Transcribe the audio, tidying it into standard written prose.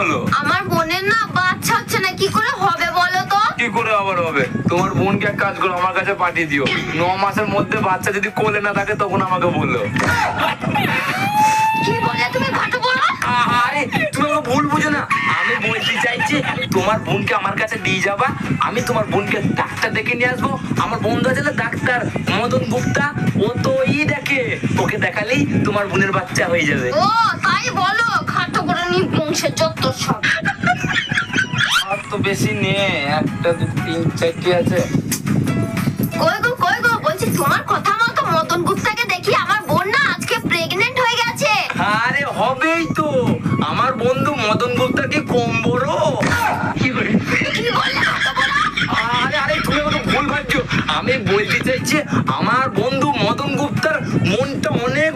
হলো? আমার বোনের না বাচ্চা হচ্ছে না, কি করে হবে বলো তো? কি করে আবার হবে? তোমার বোনকে এক কাজ করো, আমার কাছে পাঠিয়ে দিও। 9 মাসের মধ্যে বাচ্চা যদি কোলে না থাকে তখন আমাকে বললো। কি বলে তুমি খাটো বলো? আরে তুমি আমাকে ভুল বুঝো না, আমি বলতে চাইছি তোমার বোনকে আমার কাছে দিয়ে যাবা, আমি তোমার বোনকে ডাক্তার দেখে নিয়ে আসবো। আমার বন্ধু আছে না ডাক্তার মদন গুপ্তা, ও তো দেখে, ওকে দেখালেই তোমার বোনের বাচ্চা হয়ে যাবে। ও তাই বলো? খাটো করে নি বংশের যত সব। আর তো বেশি নিয়ে 1 2 3 4টি আছে। কই গো বলছি তোমার কথা মতো মদন গুপ্তাকে দেখি আমার বোন না আজকে প্রেগন্যান্ট হয়ে গেছে। আরে হবেই তো, আমার বন্ধু মদন গুপ্তা কি কম বড়? কি বললে খাটো বলো? আরে আরে তুমি আমাকে ভুল ভাবছো, আমি বলতে চাইছি আমার বন্ধু মদন গুপ্তার মনটা অনেক